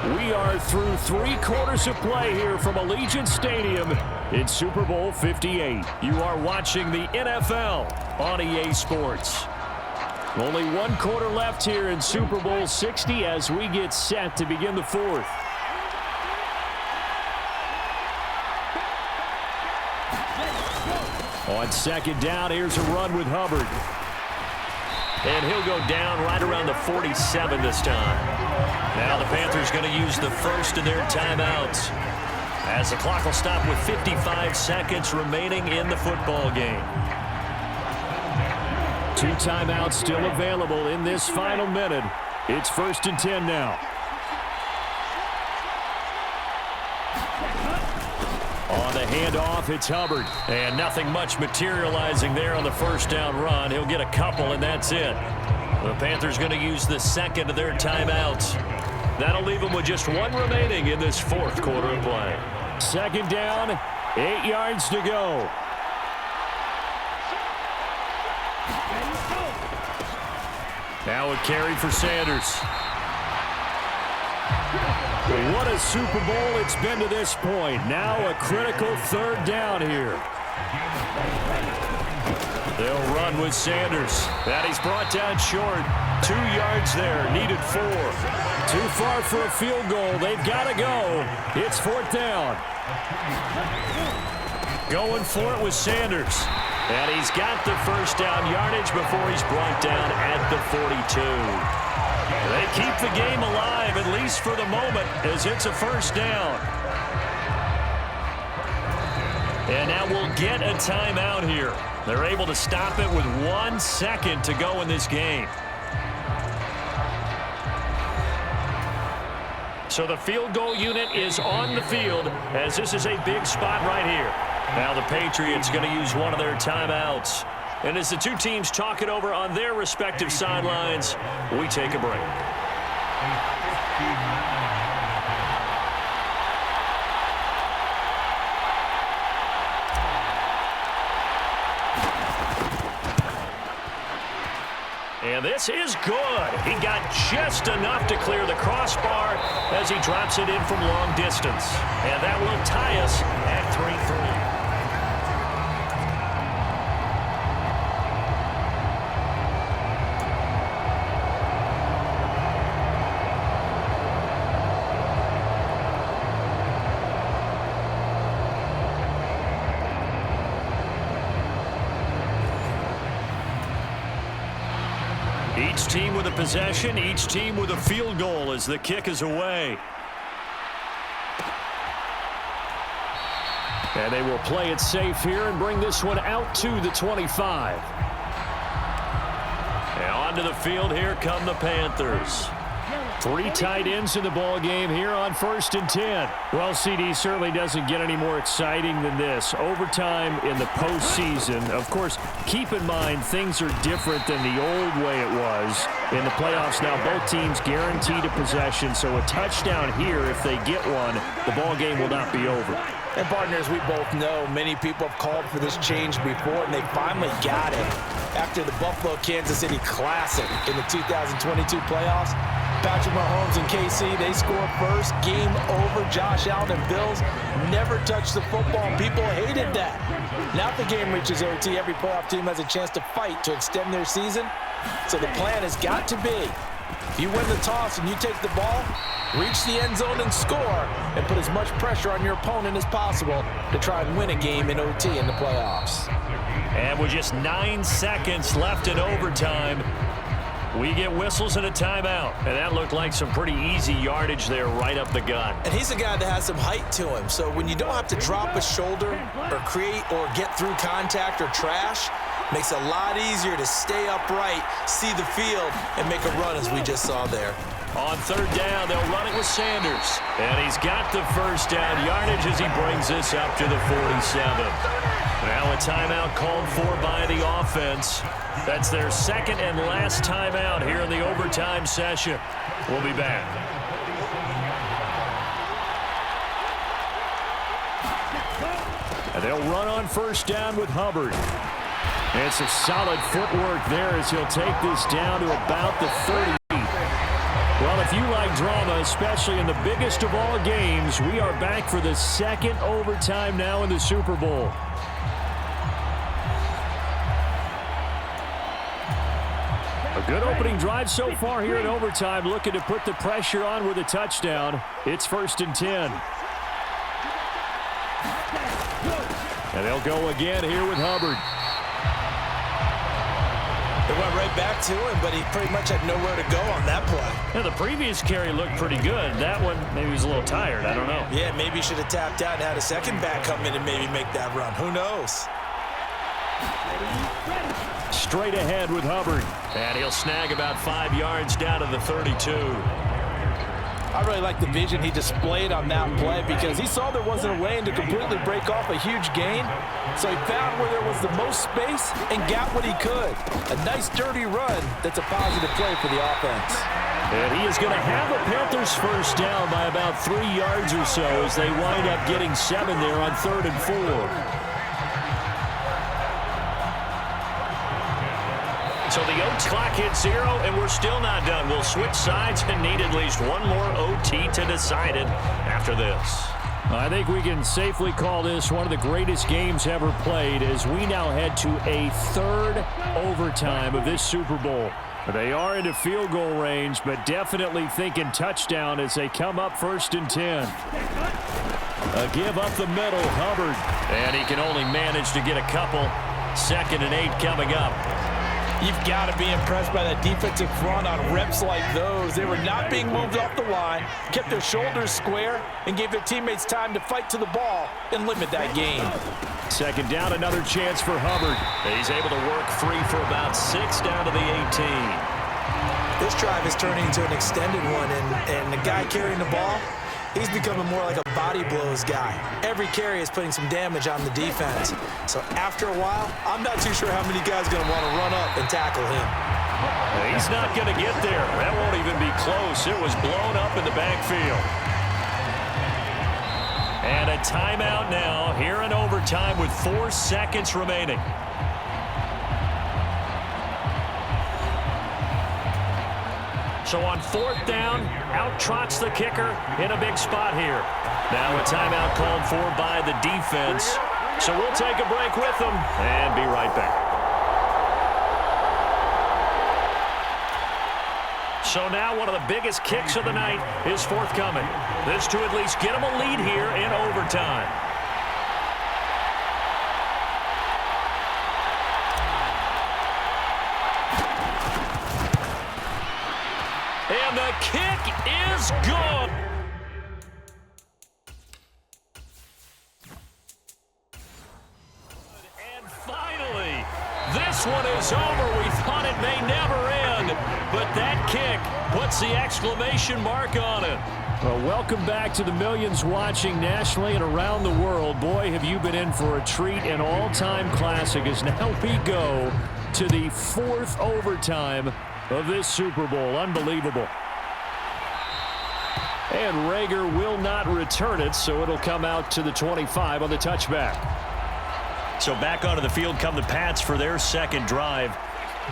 We are through 3 quarters of play here from Allegiant Stadium in Super Bowl 58. You are watching the NFL on EA Sports. Only 1 quarter left here in Super Bowl 60 as we get set to begin the 4th. On 2nd down, here's a run with Hubbard. And he'll go down right around the 47 this time. Now the Panthers going to use the first of their timeouts as the clock will stop with 55 seconds remaining in the football game. 2 timeouts still available in this final minute. It's 1st and 10 now. On the handoff, it's Hubbard. And nothing much materializing there on the first down run. He'll get a couple, and that's it. The Panthers going to use the second of their timeouts. That'll leave them with just 1 remaining in this 4th quarter of play. 2nd down, 8 yards to go. Now a carry for Sanders. What a Super Bowl it's been to this point. Now a critical 3rd down here. They'll run with Sanders. That he's brought down short. 2 yards there. Needed 4. Too far for a field goal. They've got to go. It's 4th down. Going for it with Sanders. And he's got the first down yardage before he's brought down at the 42. They keep the game alive, at least for the moment, as it's a 1st down. And now we'll get a timeout here. They're able to stop it with 1 second to go in this game. So the field goal unit is on the field, as this is a big spot right here. Now the Patriots going to use one of their timeouts. And as the 2 teams talk it over on their respective sidelines, we take a break. And this is good. He got just enough to clear the crossbar as he drops it in from long distance. And that will tie us at 3-3. Each team with a possession, each team with a field goal as the kick is away. And they will play it safe here and bring this one out to the 25. And onto the field, here come the Panthers. 3 tight ends in the ball game here on 1st and 10. Well, CD certainly doesn't get any more exciting than this. Overtime in the postseason. Of course, keep in mind things are different than the old way it was. In the playoffs now, both teams guaranteed a possession, so a touchdown here, if they get one, the ball game will not be over. And partners, we both know many people have called for this change before, and they finally got it. After the Buffalo-Kansas City Classic in the 2022 playoffs, Patrick Mahomes and KC, they scored first. Game over. Josh Allen and Bills never touched the football. People hated that. Now if the game reaches OT, every playoff team has a chance to fight to extend their season. So the plan has got to be, if you win the toss and you take the ball, reach the end zone and score, and put as much pressure on your opponent as possible to try and win a game in OT in the playoffs. And with just 9 seconds left in overtime, we get whistles and a timeout. And that looked like some pretty easy yardage there right up the gut. And he's a guy that has some height to him. So when you don't have to drop a shoulder or create or get through contact or trash, makes it a lot easier to stay upright, see the field, and make a run as we just saw there. On 3rd down, they'll run it with Sanders. And he's got the first down yardage as he brings this up to the 47. Now a timeout called for by the offense. That's their 2nd and last timeout here in the overtime session. We'll be back. And they'll run on 1st down with Hubbard. And it's a solid footwork there as he'll take this down to about the 30. Well, if If you like drama, especially in the biggest of all games, we are back for the second overtime now in the Super Bowl. A good opening drive so far here in overtime, looking to put the pressure on with a touchdown. It's 1st and 10. And they'll go again here with Hubbard. They went right back to him, but he pretty much had nowhere to go on that play. Yeah, the previous carry looked pretty good. That one, maybe he was a little tired. I don't know. Yeah, maybe he should have tapped out and had a second back come in and maybe make that run. Who knows? Straight ahead with Hubbard. And he'll snag about 5 yards down to the 32. I really like the vision he displayed on that play because he saw there wasn't a lane to completely break off a huge gain. So he found where there was the most space and got what he could. A nice dirty run that's a positive play for the offense. And he is going to have the Panthers first down by about 3 yards or so as they wind up getting 7 there on 3rd and 4. So the OT clock hits 0, and we're still not done. We'll switch sides and need at least one more OT to decide it after this. I think we can safely call this one of the greatest games ever played as we now head to a 3rd overtime of this Super Bowl. They are into field goal range, but definitely thinking touchdown as they come up 1st and 10. A give up the middle, Hubbard. And he can only manage to get a couple. 2nd and 8 coming up. You've got to be impressed by that defensive front on reps like those. They were not being moved off the line, kept their shoulders square, and gave their teammates time to fight to the ball and limit that gain. 2nd down, another chance for Hubbard. He's able to work free for about 6 down to the 18. This drive is turning into an extended one, and the guy carrying the ball, he's becoming more like a body blows guy. Every carry is putting some damage on the defense. So after a while, I'm not too sure how many guys are going to want to run up and tackle him. He's not going to get there. That won't even be close. It was blown up in the backfield. And a timeout now here in overtime with 4 seconds remaining. So on 4th down, out trots the kicker in a big spot here. Now a timeout called for by the defense. So we'll take a break with them and be right back. So now one of the biggest kicks of the night is forthcoming. This to at least get them a lead here in overtime. And the kick is good. And finally, this one is over. We thought it may never end, but that kick puts the exclamation mark on it. Well, welcome back to the millions watching nationally and around the world. Boy, have you been in for a treat. An all-time classic as now we go to the 4th overtime of this Super Bowl. Unbelievable. And Rager will not return it, so it'll come out to the 25 on the touchback. So back onto the field come the Pats for their 2nd drive.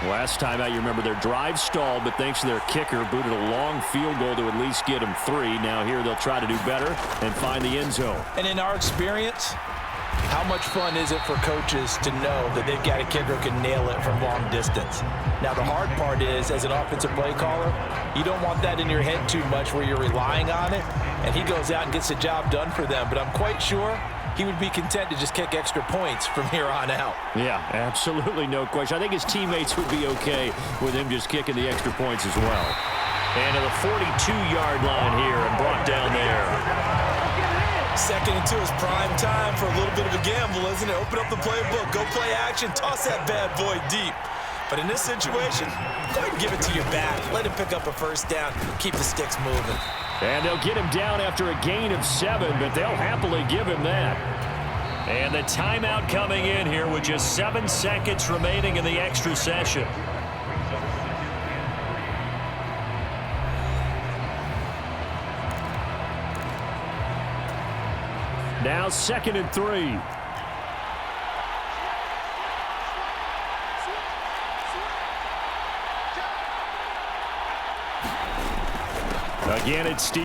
Last time out, you remember their drive stalled, but thanks to their kicker, booted a long field goal to at least get them 3. Now here they'll try to do better and find the end zone. And in our experience, how much fun is it for coaches to know that they've got a kicker who can nail it from long distance? Now, the hard part is, as an offensive play caller, you don't want that in your head too much where you're relying on it, and he goes out and gets the job done for them. But I'm quite sure he would be content to just kick extra points from here on out. Yeah, absolutely no question. I think his teammates would be okay with him just kicking the extra points as well. And to the 42-yard line here and brought down there. 2nd and 2 is prime time for a little bit of a gamble, isn't it? Open up the playbook, go play action, toss that bad boy deep. But in this situation, go ahead and give it to your back. Let him pick up a 1st down, keep the sticks moving. And they'll get him down after a gain of 7, but they'll happily give him that. And the timeout coming in here with just 7 seconds remaining in the extra session. Now 2nd and 3. Again, it's Steve.